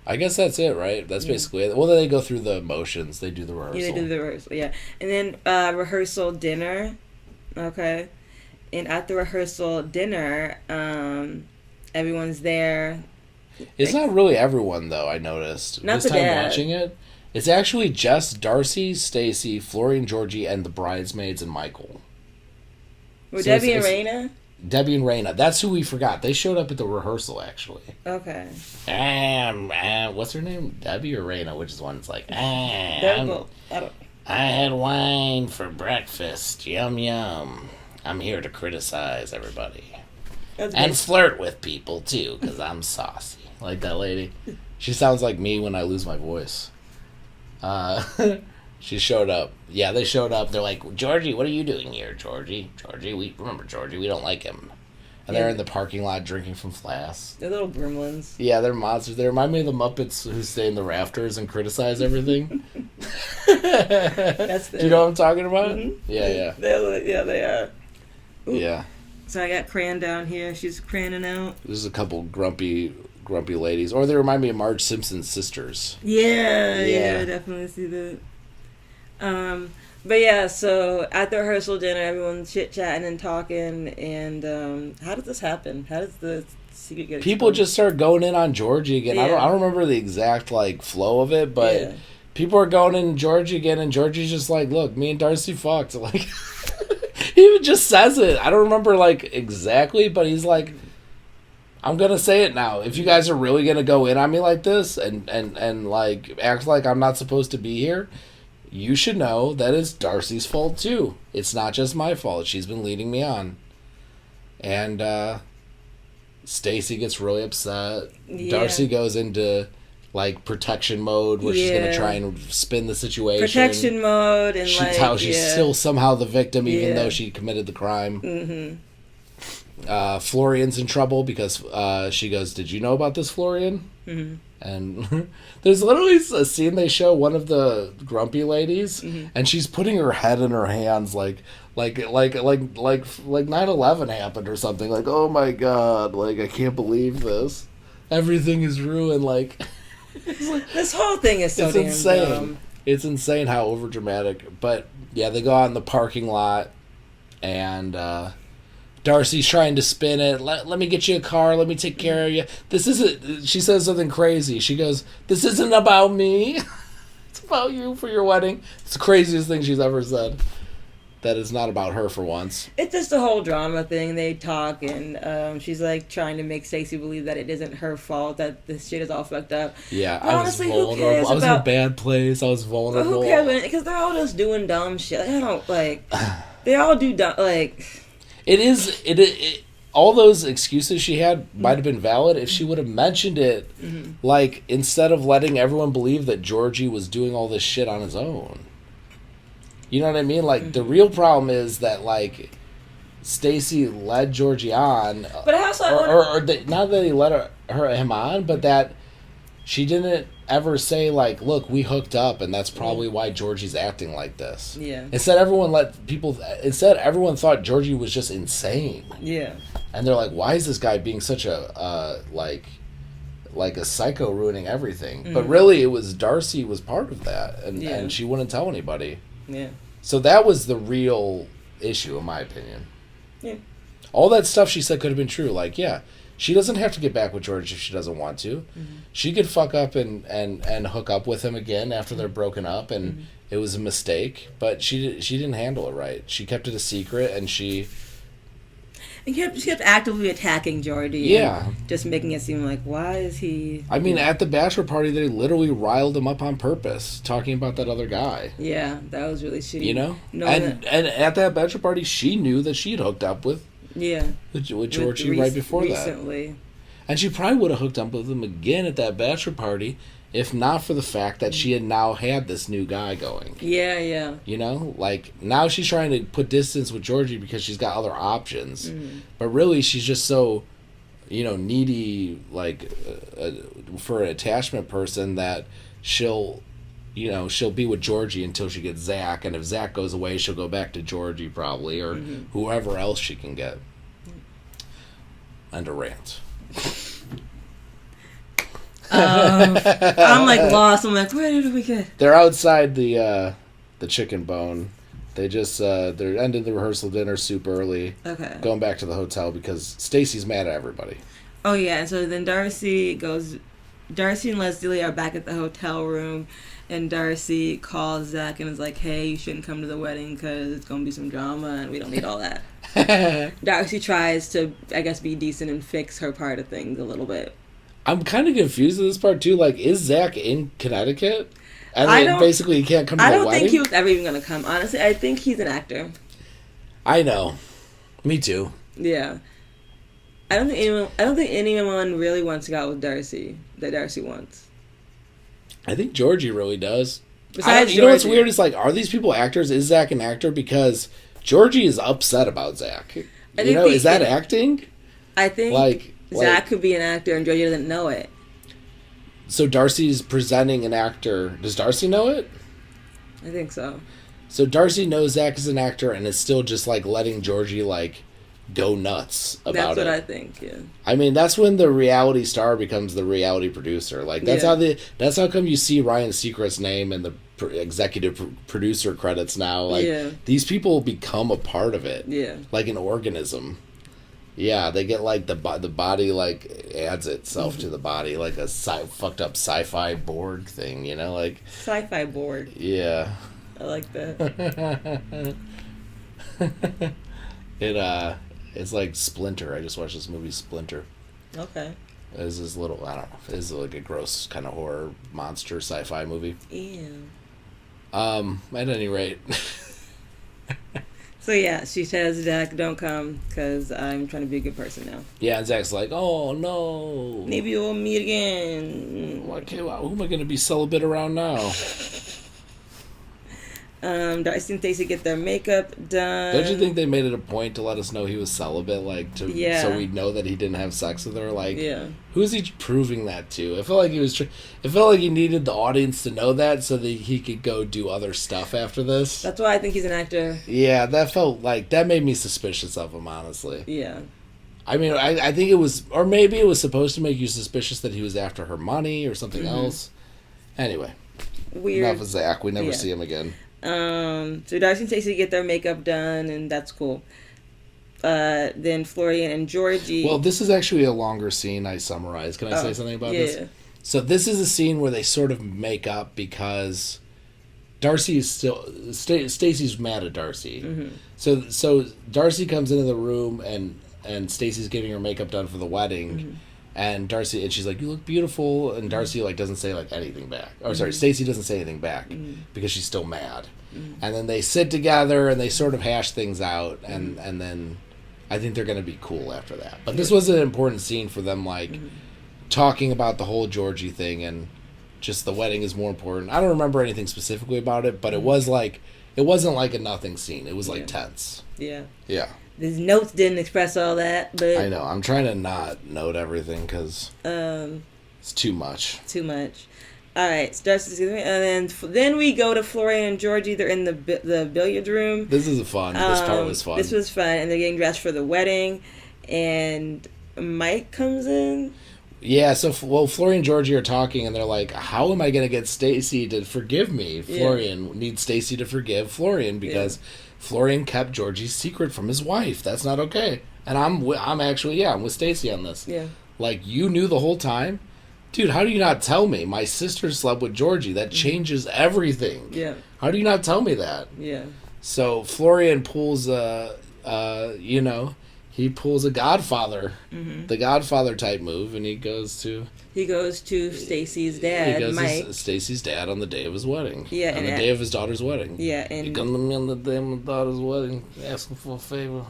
S2: I guess that's it, right? That's basically it. Well, then they go through the motions. They do the rehearsal.
S1: Yeah, they do the rehearsal, yeah. And then rehearsal dinner, okay. And at the rehearsal dinner, everyone's there.
S2: It's not really everyone, though, I noticed.
S1: Not
S2: this
S1: the
S2: time
S1: dad.
S2: watching it, it's actually just Darcey, Stacey, Florian, Georgie, and the bridesmaids and Michael.
S1: Were Debbie and Raina?
S2: Debbie and Raina. That's who we forgot. They showed up at the rehearsal, actually.
S1: Okay.
S2: What's her name? Debbie or Raina? Which is one? It's like,
S1: I
S2: had wine for breakfast. Yum, yum. I'm here to criticize everybody. And flirt with people, too, because I'm saucy. Like that lady. She sounds like me when I lose my voice. She showed up. Yeah, they showed up. They're like, Georgie, what are you doing here, Georgie? We don't like him. And they're in the parking lot drinking from flasks.
S1: They're little gremlins.
S2: Yeah, they're monsters. They remind me of the Muppets who stay in the rafters and criticize everything. Do you know what I'm talking about? Mm-hmm. Yeah.
S1: They are. Ooh.
S2: Yeah.
S1: So I got Cran down here. She's craning out.
S2: There's a couple grumpy ladies. Or they remind me of Marge Simpson's sisters.
S1: Yeah, I definitely see that. But yeah, so at the rehearsal dinner, everyone's chit-chatting and talking, and how does this happen? How does the secret get exposed?
S2: People just start going in on Georgie again. Yeah. I don't remember the exact, flow of it, but people are going in Georgie again, and Georgie's just like, look, me and Darcey fucked. Like, he even just says it. I don't remember, exactly, but he's like, I'm going to say it now. If you guys are really going to go in on me like this and act like I'm not supposed to be here, you should know that it's Darcey's fault, too. It's not just my fault. She's been leading me on. And Stacey gets really upset. Yeah. Darcey goes into like protection mode where she's gonna try and spin the situation.
S1: Protection mode and
S2: how she's still somehow the victim even though she committed the crime. Florian's in trouble because she goes, "Did you know about this, Florian?" And there's literally a scene they show one of the grumpy ladies, and she's putting her head in her hands like 9/11 happened or something. Like, oh my god, like I can't believe this. Everything is ruined. Like,
S1: this whole thing is so damn
S2: insane.
S1: dumb.
S2: It's insane how overdramatic. But yeah, they go out in the parking lot, and Darcy's trying to spin it. Let me get you a car. Let me take care of you. This isn't... She says something crazy. She goes, "This isn't about me. It's about you for your wedding." It's the craziest thing she's ever said. That is not about her for once.
S1: It's just the whole drama thing. They talk, and she's like trying to make Stacey believe that it isn't her fault, that this shit is all fucked up.
S2: Yeah,
S1: but honestly, who cares?
S2: I was in a bad place. I was vulnerable.
S1: But who cares? Because they're all just doing dumb shit. Like, I don't like. They all do dumb. Like,
S2: it all those excuses she had might have been valid if she would have mentioned it, like instead of letting everyone believe that Georgie was doing all this shit on his own. You know what I mean? Like, the real problem is that, like, Stacey led Georgie on.
S1: But I also...
S2: not that he led him on, but that she didn't ever say, like, look, we hooked up, and that's probably why Georgie's acting like this.
S1: Yeah.
S2: Instead, everyone thought Georgie was just insane.
S1: Yeah.
S2: And they're like, why is this guy being such a, like a psycho ruining everything? But really, it was Darcy was part of that, and she wouldn't tell anybody.
S1: Yeah.
S2: So that was the real issue, in my opinion.
S1: Yeah.
S2: All that stuff she said could have been true. Like, yeah, she doesn't have to get back with George if she doesn't want to. She could fuck up and hook up with him again after they're broken up, and it was a mistake. But she didn't handle it right. She kept it a secret, and she
S1: kept actively attacking Georgie.
S2: Yeah.
S1: And just making it seem like, why is he...
S2: I mean, at the bachelor party, they literally riled him up on purpose, talking about that other guy.
S1: Yeah, that was really shitty.
S2: You know? And at that bachelor party, she knew that she had hooked up with Georgie right before
S1: recently.
S2: that. And she probably would have hooked up with him again at that bachelor party if not for the fact that she had now had this new guy going.
S1: Yeah, yeah.
S2: You know? Like, now she's trying to put distance with Georgie because she's got other options. But really, she's just so, needy, like, for an attachment person that she'll be with Georgie until she gets Zach. And if Zach goes away, she'll go back to Georgie probably, or whoever else she can get. And a rant.
S1: I'm like lost. I'm like, where did we get?
S2: They're outside the Chicken Bone. They just they're ending the rehearsal dinner super early.
S1: Okay.
S2: Going back to the hotel because Stacey's mad at everybody.
S1: Oh yeah, and so then Darcy and Leslie are back at the hotel room, and Darcy calls Zach and is like, "Hey, you shouldn't come to the wedding because it's gonna be some drama, and we don't need all that." Darcy tries to, I guess, be decent and fix her part of things a little bit.
S2: I'm kind of confused in this part too. Like, is Zach in Connecticut? And then basically he can't come to the wedding? I don't think
S1: he was ever even going to come. Honestly, I think he's an actor.
S2: I know. Me too.
S1: Yeah. I don't think anyone really wants to go out with Darcy that Darcy wants. I think
S2: Georgie really does. You know what's weird? It's like, are these people actors? Is Zach an actor? Because Georgie is upset about Zach. Is that acting?
S1: I think Zach could be an actor and Georgie doesn't know it.
S2: So Darcy's presenting an actor. Does Darcy know it?
S1: I think so.
S2: So Darcy knows Zach is an actor and is still just like letting Georgie like go nuts about it.
S1: That's what I think, yeah.
S2: I mean, that's when the reality star becomes the reality producer. Like that's how come you see Ryan Seacrest's name in the executive producer credits now. Like these people become a part of it. Yeah. Like an organism. Yeah, they get like the body like adds itself to the body like a fucked up sci-fi Borg thing, like
S1: sci-fi Borg.
S2: Yeah,
S1: I like that.
S2: It's like Splinter. I just watched this movie Splinter.
S1: Okay.
S2: It's this little it's like a gross kind of horror monster sci-fi movie.
S1: Ew.
S2: At any rate.
S1: So yeah, she says, Zach, don't come because I'm trying to be a good person now.
S2: Yeah, and Zach's like, oh no.
S1: Maybe we'll meet again.
S2: Okay, well, who am I going to be celibate around now?
S1: Darcey and Stacey get their makeup done.
S2: Don't you think they made it a point to let us know he was celibate, like so we'd know that he didn't have sex with her? Like, who's he proving that to? I felt like he was. It felt like he needed the audience to know that so that he could go do other stuff after this.
S1: That's why I think he's an actor.
S2: Yeah, that made me suspicious of him, honestly.
S1: Yeah.
S2: I mean, I think it was, or maybe it was supposed to make you suspicious that he was after her money or something else. Anyway,
S1: weird.
S2: Enough of Zach. We never see him again.
S1: So Darcey and Stacey get their makeup done, and that's cool. Then Florian and Georgie.
S2: Well, this is actually a longer scene I summarized. Can I say something about this? So this is a scene where they sort of make up because Darcey is still... Stacey's mad at Darcey. Mm-hmm. So Darcey comes into the room, and Stacey's getting her makeup done for the wedding. Mm-hmm. And Darcey, and she's like, you look beautiful. And Darcey, like, doesn't say, like, anything back. Or, sorry, Stacey doesn't say anything back because she's still mad. And then they sit together and they sort of hash things out. And then I think they're going to be cool after that. But this was an important scene for them, like, talking about the whole Georgie thing. And just the wedding is more important. I don't remember anything specifically about it, but it was like, it wasn't like a nothing scene. It was, like, tense.
S1: Yeah.
S2: Yeah.
S1: These notes didn't express all that, but...
S2: I know. I'm trying to not note everything because it's too much.
S1: Too much. All right. And then we go to Florian and Georgie. They're in the billiards room.
S2: This is fun. This part was fun.
S1: This was fun. And they're getting dressed for the wedding. And Mike comes in. Yeah,
S2: so, Florian and Georgie are talking, and they're like, how am I going to get Stacey to forgive me? Florian needs Stacey to forgive Florian because... Florian kept Georgie's secret from his wife. That's not okay. And I'm with Stacey on this. Yeah. Like, you knew the whole time? Dude, how do you not tell me? My sister slept with Georgie. That changes everything. Yeah. How do you not tell me that? Yeah. So Florian pulls he pulls a Godfather, the Godfather type move, and he goes to
S1: Stacey's dad, Mike.
S2: Stacey's dad on the day of his wedding.
S1: Yeah,
S2: on the day of his daughter's wedding.
S1: Yeah, and
S2: he comes to me on the day of my daughter's wedding, asking for a favor.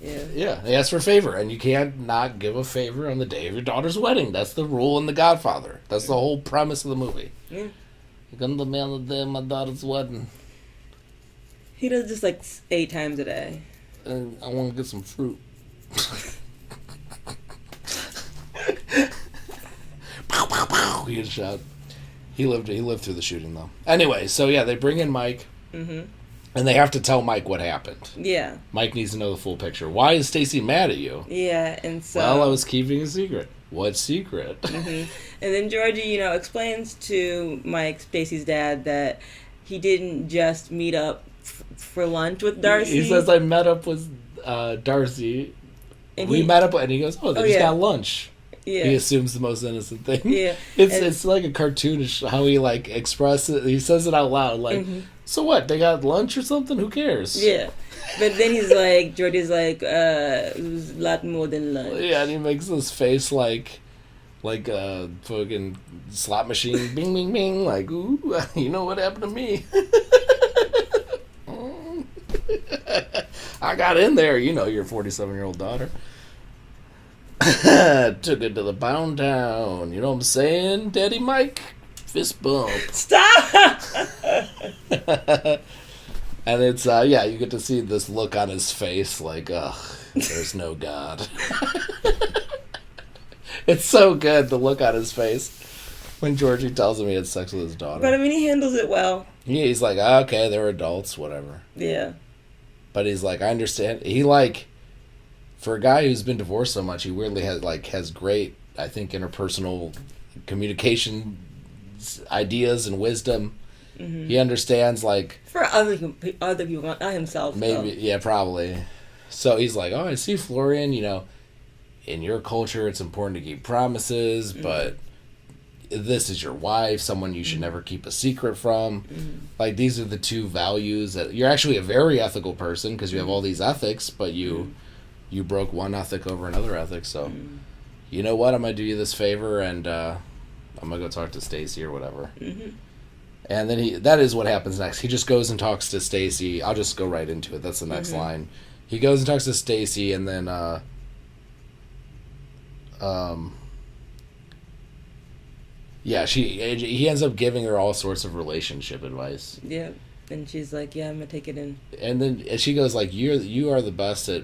S1: Yeah.
S2: Yeah, he asks for a favor, and you can't not give a favor on the day of your daughter's wedding. That's the rule in The Godfather. That's the whole premise of the movie. Yeah. You come to me on the day of my daughter's wedding.
S1: He does this like 8 times a day.
S2: And I want to get some fruit. Pow, pow, pow. He gets shot. He lived through the shooting though. Anyway, so yeah, they bring in Mike, and they have to tell Mike what happened. Yeah, Mike needs to know the full picture. Why is Stacey mad at you?
S1: Yeah, and so
S2: I was keeping a secret. What secret?
S1: And then Georgie, explains to Mike, Stacey's dad, that he didn't just meet up for lunch with Darcey.
S2: He says I met up with Darcey. And we met up, and he goes, they just got lunch. Yeah. He assumes the most innocent thing. Yeah. It's like a cartoonish how he like expresses it. He says it out loud, like, so what? They got lunch or something? Who cares?
S1: Yeah. But then he's like, Georgie's like, it was a lot more than lunch.
S2: Yeah, and he makes this face like a fucking slot machine. Bing, bing, bing. Like, ooh, you know what happened to me? I got in there, your 47-year-old daughter. Took it to the pound town. You know what I'm saying, Daddy Mike? Fist bump.
S1: Stop!
S2: And it's, you get to see this look on his face like, ugh, there's no God. It's so good, the look on his face when Georgie tells him he had sex with his daughter.
S1: But, he handles it well.
S2: Yeah, he's like, okay, they're adults, whatever. Yeah. But he's like, I understand. He, for a guy who's been divorced so much, he weirdly has great, I think, interpersonal communication ideas and wisdom. He understands, for
S1: other people, not himself.
S2: Maybe, yeah, probably. So he's like, I see, Florian, in your culture, it's important to keep promises, but this is your wife, someone you should never keep a secret from. These are the two values that you're actually a very ethical person because you have all these ethics, but you broke one ethic over another ethic. So, you know what? I'm gonna do you this favor, and I'm gonna go talk to Stacey or whatever. And then that is what happens next. He just goes and talks to Stacey. I'll just go right into it. That's the next line. He goes and talks to Stacey, and then he ends up giving her all sorts of relationship advice.
S1: Yeah. And she's like, yeah, I'm gonna take it in.
S2: And then she goes like, you are the best at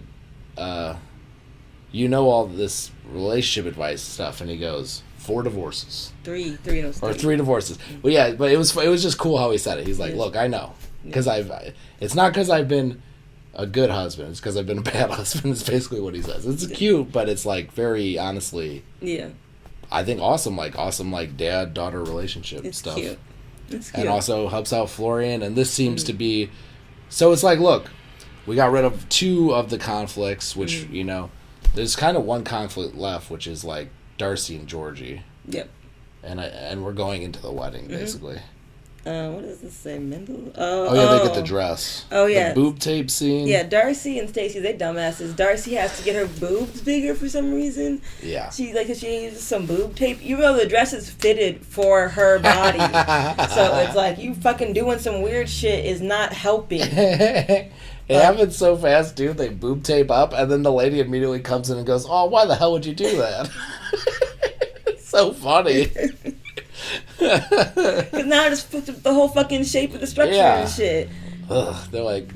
S2: you know all this relationship advice stuff. And he goes, 4 divorces. 3 divorces. Well, yeah, but it was just cool how he said it. He's like, look, I know, because it's not because I've been a good husband, it's because I've been a bad husband. It's basically what he says. It's cute, but it's like very honestly, I think awesome dad-daughter relationship stuff.
S1: Cute. It's cute.
S2: And also helps out Florian, and this seems to be, so it's like, look, we got rid of 2 of the conflicts, which there's kind of one conflict left, which is like Darcey and Georgie.
S1: Yep.
S2: And we're going into the wedding, basically.
S1: What does this say? Mendel?
S2: They get the dress.
S1: Oh, yeah.
S2: The boob tape scene.
S1: Yeah, Darcey and Stacey, they dumbasses. Darcey has to get her boobs bigger for some reason.
S2: Yeah.
S1: She uses some boob tape. Even though the dress is fitted for her body. So it's like, you fucking doing some weird shit is not helping.
S2: It happens so fast, dude. They boob tape up, and then the lady immediately comes in and goes, "Oh, why the hell would you do that?" It's so funny.
S1: Because now it just puts the whole fucking shape of the structure and shit.
S2: Ugh, they're like...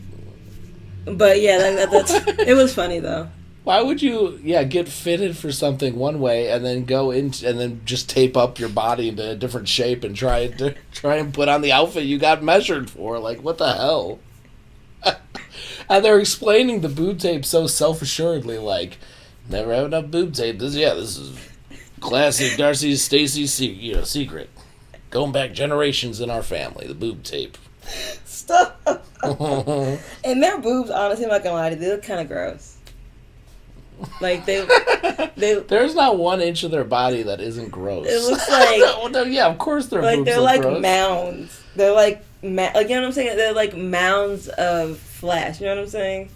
S1: But yeah, that's it was funny, though.
S2: Why would you, get fitted for something one way and then go in and then just tape up your body into a different shape and try and put on the outfit you got measured for? Like, what the hell? And they're explaining the boob tape so self-assuredly, like, never have enough boob tape. This is classic Darcey and Stacey secret. Going back generations in our family, the boob tape.
S1: Stop. And their boobs, honestly, I'm not gonna lie to you, they look kind of gross. Like, they
S2: There's not 1 inch of their body that isn't gross.
S1: It looks like...
S2: yeah, of course their boobs
S1: they're
S2: look
S1: like
S2: gross.
S1: mounds. They're like, you know what I'm saying? They're like mounds of flesh. You know what I'm saying?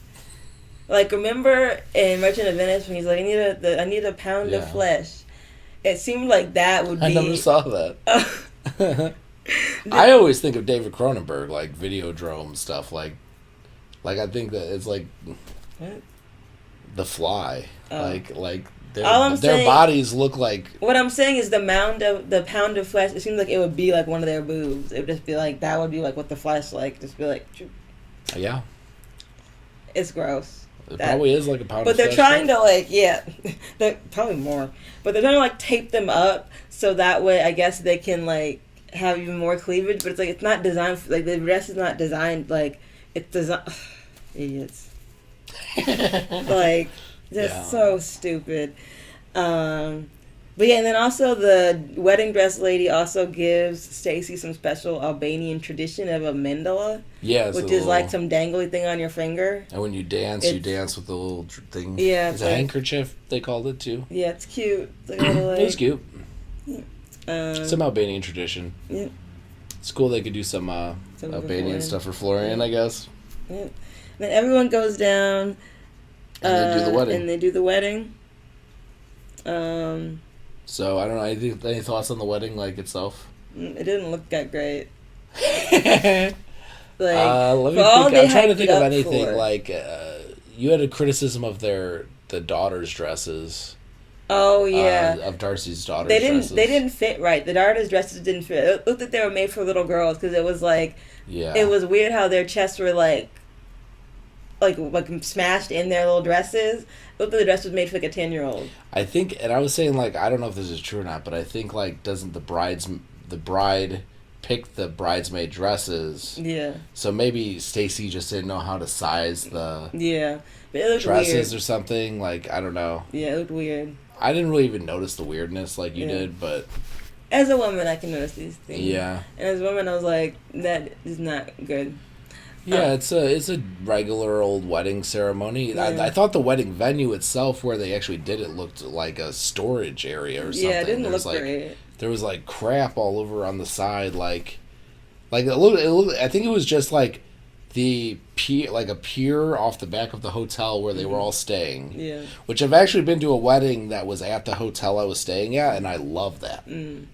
S1: Like, remember in Merchant of Venice when he's like, I need a pound of flesh. It seemed like that would be...
S2: I never saw that. I always think of David Cronenberg, like Videodrome stuff. Like I think that it's like...
S1: What?
S2: The Fly. Like their bodies look like...
S1: What I'm saying is the pound of flesh, it seems like it would be like one of their boobs. It would just be like, that would be like what the flesh like. Just be like...
S2: Yeah.
S1: It's gross.
S2: It probably is like a pound of flesh.
S1: But they're trying to they're probably more. But they're trying to tape them up so that way I guess they can have even more cleavage. But it's it's not designed, the dress is not designed, it's designed... Idiots. Just so stupid. But yeah, and then also the wedding dress lady also gives Stacey some special Albanian tradition of a mandala.
S2: Yeah,
S1: which is like some dangly thing on your finger.
S2: And when you dance with the little thing.
S1: Yeah,
S2: it's a handkerchief. They called it too.
S1: Yeah, it's cute. It's like a little,
S2: it was cute.
S1: Yeah.
S2: Some Albanian tradition. Yeah. It's cool they could do some Albanian stuff for Florian, I guess.
S1: Yeah. Then everyone goes down.
S2: And they do the wedding.
S1: And they do the wedding.
S2: So, I don't know, any thoughts on the wedding, itself?
S1: It didn't look that great.
S2: Let me think. I'm trying to think of anything. You had a criticism of the daughters' dresses.
S1: Oh, yeah.
S2: Of Darcey's daughter's dresses.
S1: They didn't fit right. The daughters' dresses didn't fit. It looked like they were made for little girls because it was it was weird how their chests were like smashed in their little dresses. It looked like the dress was made for a 10-year-old.
S2: I think, and I was saying I don't know if this is true or not, but I think doesn't the bride pick the bridesmaid dresses? Yeah. So maybe Stacey just didn't know how to size the
S1: but it looked
S2: dresses
S1: weird.
S2: Or something. I don't know.
S1: Yeah, it looked weird.
S2: I didn't really even notice the weirdness like you did, but
S1: as a woman, I can notice these things.
S2: Yeah.
S1: And as a woman, I was like, that is not good.
S2: Yeah, it's a regular old wedding ceremony. Yeah. I thought the wedding venue itself, where they actually did it, looked like a storage area or something.
S1: Yeah, it didn't look great.
S2: There was crap all over on the side, it looked. I think it was just the pier, like a pier off the back of the hotel where they were all staying.
S1: Yeah.
S2: Which I've actually been to a wedding that was at the hotel I was staying at, and I love that.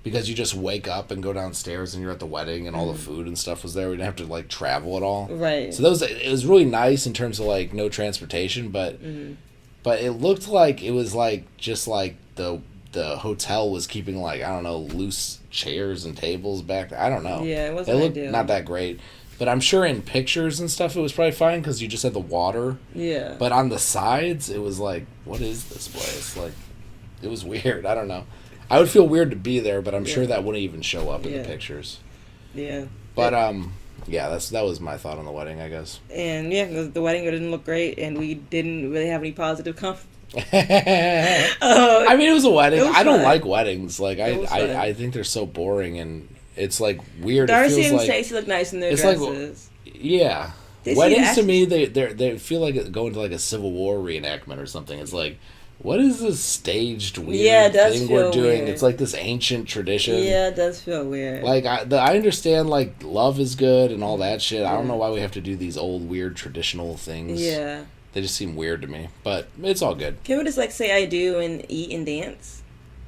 S2: Because you just wake up and go downstairs and you're at the wedding and all the food and stuff was there. We didn't have to like travel at all.
S1: Right.
S2: So it was really nice in terms of like no transportation, but it looked like it was like just like the hotel was keeping like, I don't know, loose chairs and tables back there. I don't know.
S1: Yeah, it wasn't
S2: looked
S1: ideal.
S2: not that great. But I'm sure in pictures and stuff it was probably fine because you just had the water.
S1: Yeah.
S2: But on the sides, it was like, what is this place? Like, it was weird. I don't know. I would feel weird to be there, but I'm sure that wouldn't even show up in the pictures.
S1: Yeah.
S2: But, yeah, that was my thought on the wedding, I guess.
S1: And, yeah, the wedding didn't look great, and we didn't really have any positive
S2: I mean, it was a wedding. I don't like weddings. Like, I think they're so boring and... It's like weird.
S1: Darcey and
S2: like,
S1: Stacey look nice in their dresses.
S2: Like, yeah. Weddings to me, they feel like going to like a Civil War reenactment or something. It's like, what is this staged weird thing we're doing? Weird. It's like this ancient tradition.
S1: Yeah, it does feel weird.
S2: Like I understand like love is good and all that shit. I don't know why we have to do these old weird traditional things.
S1: Yeah.
S2: They just seem weird to me, but it's all good.
S1: Can we just like say I do and eat and dance?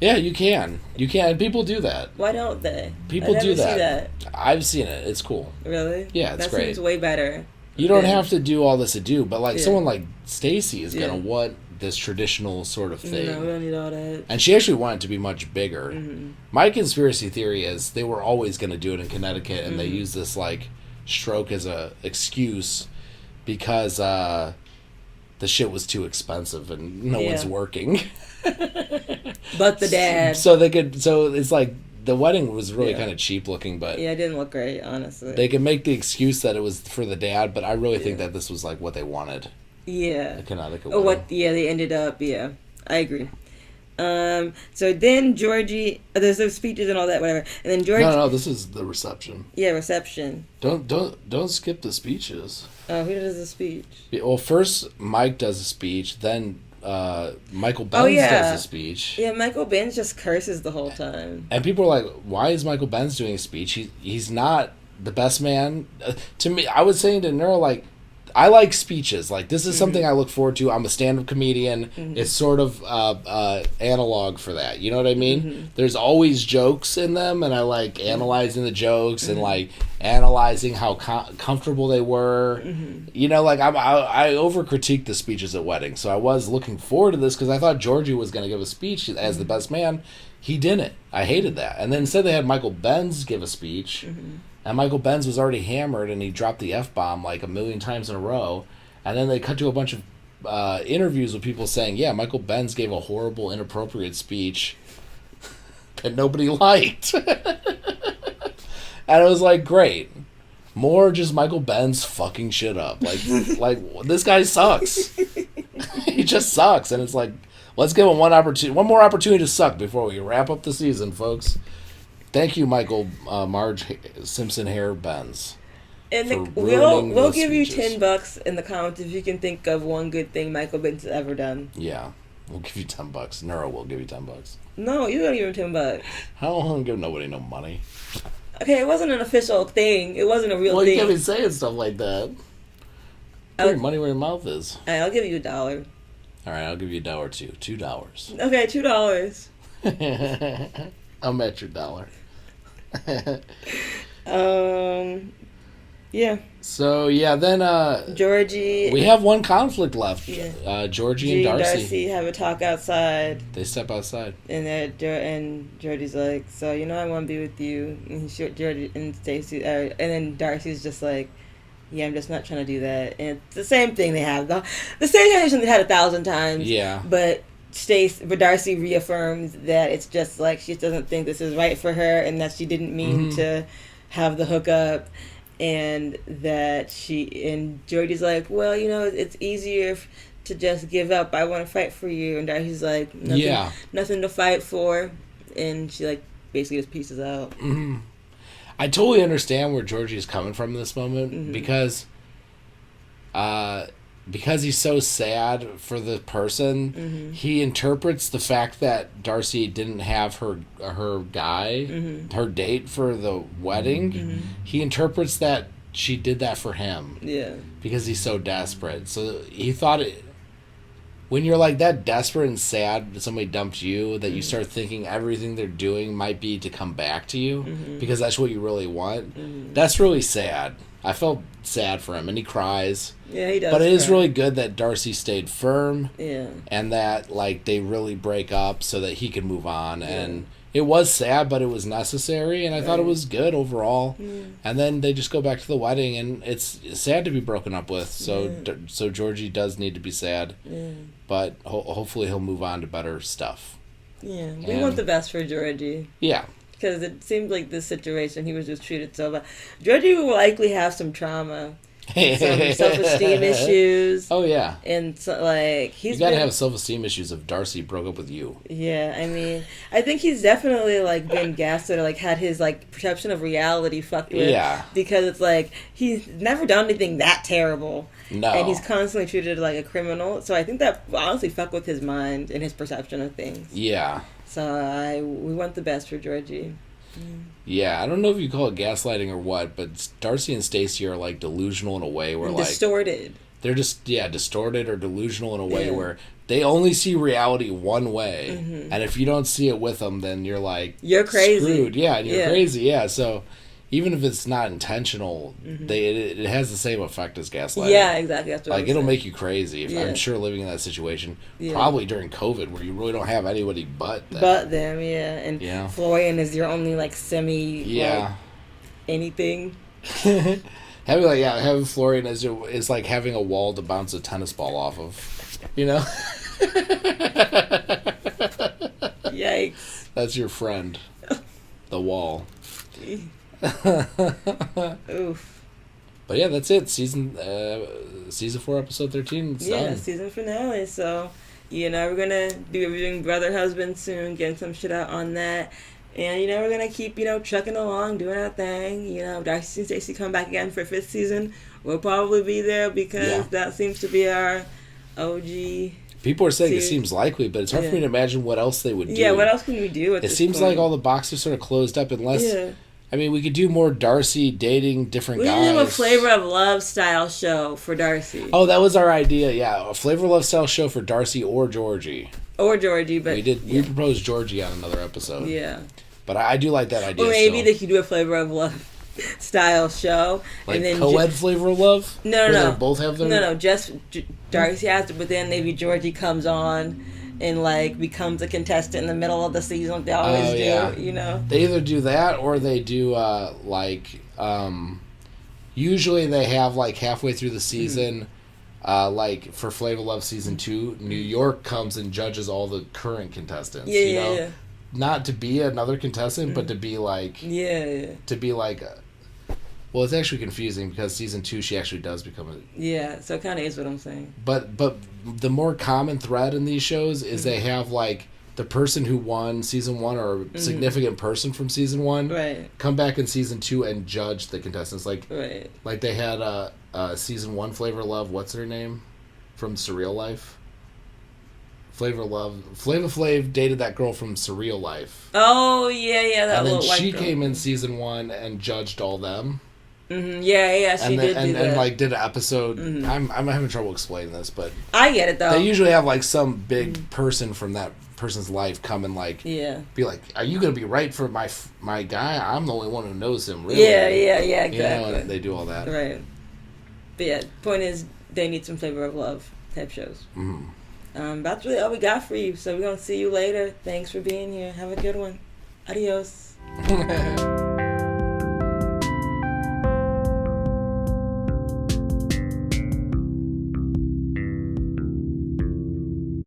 S2: Yeah, you can. You can. People do that.
S1: Why don't they?
S2: People do that.
S1: See that.
S2: I've seen it. It's cool.
S1: Really?
S2: Yeah, it's great.
S1: That seems way better.
S2: You don't have to do all this ado, but like someone like Stacey is gonna want this traditional sort of thing.
S1: No, we don't need all that.
S2: And she actually wanted it to be much bigger. My conspiracy theory is they were always gonna do it in Connecticut, and they used this like stroke as a excuse because the shit was too expensive and no one's working.
S1: But the dad.
S2: So it's like the wedding was really kind of cheap looking, but
S1: it didn't look great, honestly.
S2: They could make the excuse that it was for the dad, but I really think that this was like what they wanted.
S1: Yeah.
S2: The Connecticut
S1: wedding.
S2: What?
S1: Yeah, they ended up. Yeah, I agree. So then Georgie, there's those speeches and all that, whatever, and then Georgie.
S2: No, this is the reception.
S1: Yeah, reception.
S2: Don't skip the speeches.
S1: Oh, who does the speech?
S2: Well, first Mike does a speech, then Michael Benz does a speech.
S1: Yeah, Michael Benz just curses the whole time.
S2: And people are like, why is Michael Benz doing a speech? He's not the best man. To me, I was saying to Neuro, like, I like speeches. Like, this is something I look forward to. I'm a stand-up comedian. It's sort of analog for that. You know what I mean? There's always jokes in them, and I like analyzing the jokes and like analyzing how comfortable they were. You know, like I over-critique the speeches at weddings, so I was looking forward to this because I thought Georgie was going to give a speech as the best man. He didn't. I hated that. And then instead they had Michael Benz give a speech. And Michael Benz was already hammered, and he dropped the F-bomb like 1,000,000 times in a row. And then they cut to a bunch of interviews with people saying, yeah, Michael Benz gave a horrible, inappropriate speech that nobody liked. And it was like, great. More just Michael Benz fucking shit up. Like this guy sucks. He just sucks. And it's like, let's give him one more opportunity to suck before we wrap up the season, folks. Thank you, Michael Marge Simpson Hair Benz.
S1: And we'll give you $10 in the comments if you can think of one good thing Michael Benz has ever done.
S2: Yeah, we'll give you $10. Neuro will give you $10.
S1: No, you don't give him $10.
S2: I don't give nobody no money.
S1: Okay, it wasn't an official thing. It wasn't a real thing.
S2: Well, you can't be saying stuff like that. Put your money where your mouth is.
S1: All right, I'll give you $1.
S2: All right, I'll give you $1 too. $2.
S1: Okay, $2.
S2: I'll match your $1.
S1: Yeah.
S2: So yeah, then
S1: Georgie.
S2: We have one conflict left.
S1: Yeah.
S2: Georgie and Darcey
S1: have a talk outside.
S2: They step outside,
S1: and Georgie's like, so I want to be with you. And Georgie and Stacey, and then Darcey's just like, yeah, I'm just not trying to do that. And it's the same thing they have. The same conversation they had 1,000 times.
S2: Yeah.
S1: But Darcey reaffirms that it's just like she doesn't think this is right for her, and that she didn't mean to have the hookup, and that Georgie's like, well, it's easier to just give up. I want to fight for you, and Darcey's like, nothing to fight for, and she like basically just pieces out.
S2: I totally understand where Georgie is coming from in this moment because he's so sad for the person, he interprets the fact that Darcey didn't have her guy, her date for the wedding. He interprets that she did that for him.
S1: Yeah.
S2: Because he's so desperate. So he thought it. When you're like that desperate and sad that somebody dumped you, that you start thinking everything they're doing might be to come back to you because that's what you really want. That's really sad. I felt sad for him, and he cries.
S1: Yeah, he does.
S2: But it is
S1: cry.
S2: really good that Darcey stayed firm.
S1: Yeah.
S2: And that like they really break up so that he can move on. And it was sad, but it was necessary, and I thought it was good overall. And then they just go back to the wedding, and it's sad to be broken up with. So Georgie does need to be sad. But hopefully he'll move on to better stuff.
S1: Yeah, we want the best for Georgie.
S2: Yeah.
S1: Because it seemed like this situation, he was just treated so bad. Georgie will likely have some trauma. Some self-esteem issues.
S2: Oh, yeah.
S1: And, so, like,
S2: you gotta have self-esteem issues if Darcey broke up with you.
S1: Yeah, I mean, I think he's definitely, like, been gaslit or, like, had his, like, perception of reality fucked with.
S2: Yeah.
S1: Because it's, like, he's never done anything that terrible.
S2: No.
S1: And he's constantly treated like a criminal. So I think that honestly fucked with his mind and his perception of things.
S2: Yeah.
S1: So we want the best for Georgie.
S2: Yeah, I don't know if you call it gaslighting or what, but Darcey and Stacey are like delusional in a way where like
S1: distorted.
S2: They're just distorted or delusional in a way where they only see reality one way, and if you don't see it with them, then you're like
S1: you're crazy.
S2: Screwed. Yeah, and you're crazy. Yeah, so even if it's not intentional, it has the same effect as gaslighting.
S1: Yeah, exactly. That's what
S2: like it'll make you crazy. If I'm sure living in that situation, probably during COVID, where you really don't have anybody but them.
S1: But them, and Florian is your only like semi like, anything.
S2: Having Florian is like having a wall to bounce a tennis ball off of, you know.
S1: Yikes!
S2: That's your friend, the wall.
S1: Oof.
S2: But yeah, that's it. Season 4, episode 13. It's done.
S1: Season finale. So, we're gonna be reviewing Brother Husband soon, getting some shit out on that. And, we're going to keep, trucking along, doing our thing. Darcey and Stacey come back again for 5th season. We'll probably be there because that seems to be our OG.
S2: People are saying it seems likely, but it's hard for me to imagine what else they would do.
S1: Yeah, what else can we do at this
S2: point? It seems like all the boxes sort of closed up unless... Yeah. I mean, we could do more Darcey dating different guys.
S1: We could do a Flavor of Love style show for Darcey.
S2: Oh, that was our idea, yeah. A Flavor of Love style show for Darcey or Georgie.
S1: Or Georgie, but...
S2: We proposed Georgie on another episode.
S1: Yeah.
S2: But I do like that idea.
S1: Or maybe they could do a Flavor of Love style show.
S2: Like
S1: and then
S2: co-ed Flavor of Love?
S1: No.
S2: They both have their...
S1: No, just Darcey has it, but then maybe Georgie comes on and, like, becomes a contestant in the middle of the season like they always do,
S2: They either do that or they do, usually they have, like, halfway through the season, like, for Flavor of Love Season 2, New York comes and judges all the current contestants,
S1: Yeah.
S2: Not to be another contestant, but to be, like... To be, like... Well, it's actually confusing because Season 2, she actually does become a...
S1: Yeah, so it kind of is what I'm saying.
S2: But the more common thread in these shows is they have, like, the person who won Season 1 or a significant person from Season 1 come back in Season 2 and judge the contestants. Like they had Season 1 Flavor of Love, what's her name? From Surreal Life? Flavor of Love. Flava Flav dated that girl from Surreal Life.
S1: Oh, yeah, that little white girl.
S2: And then she came in Season 1 and judged all them.
S1: Mm-hmm. Yeah, she did do that.
S2: And like did an episode. I'm having trouble explaining this, but
S1: I get it though.
S2: They usually have like some big person from that person's life come and like be like, "Are you gonna be right for my guy? I'm the only one who knows him." Really?
S1: Yeah, exactly.
S2: And they do all that,
S1: right? But yeah, point is they need some Flavor of Love type shows. That's really all we got for you. So we're gonna see you later. Thanks for being here. Have a good one. Adios.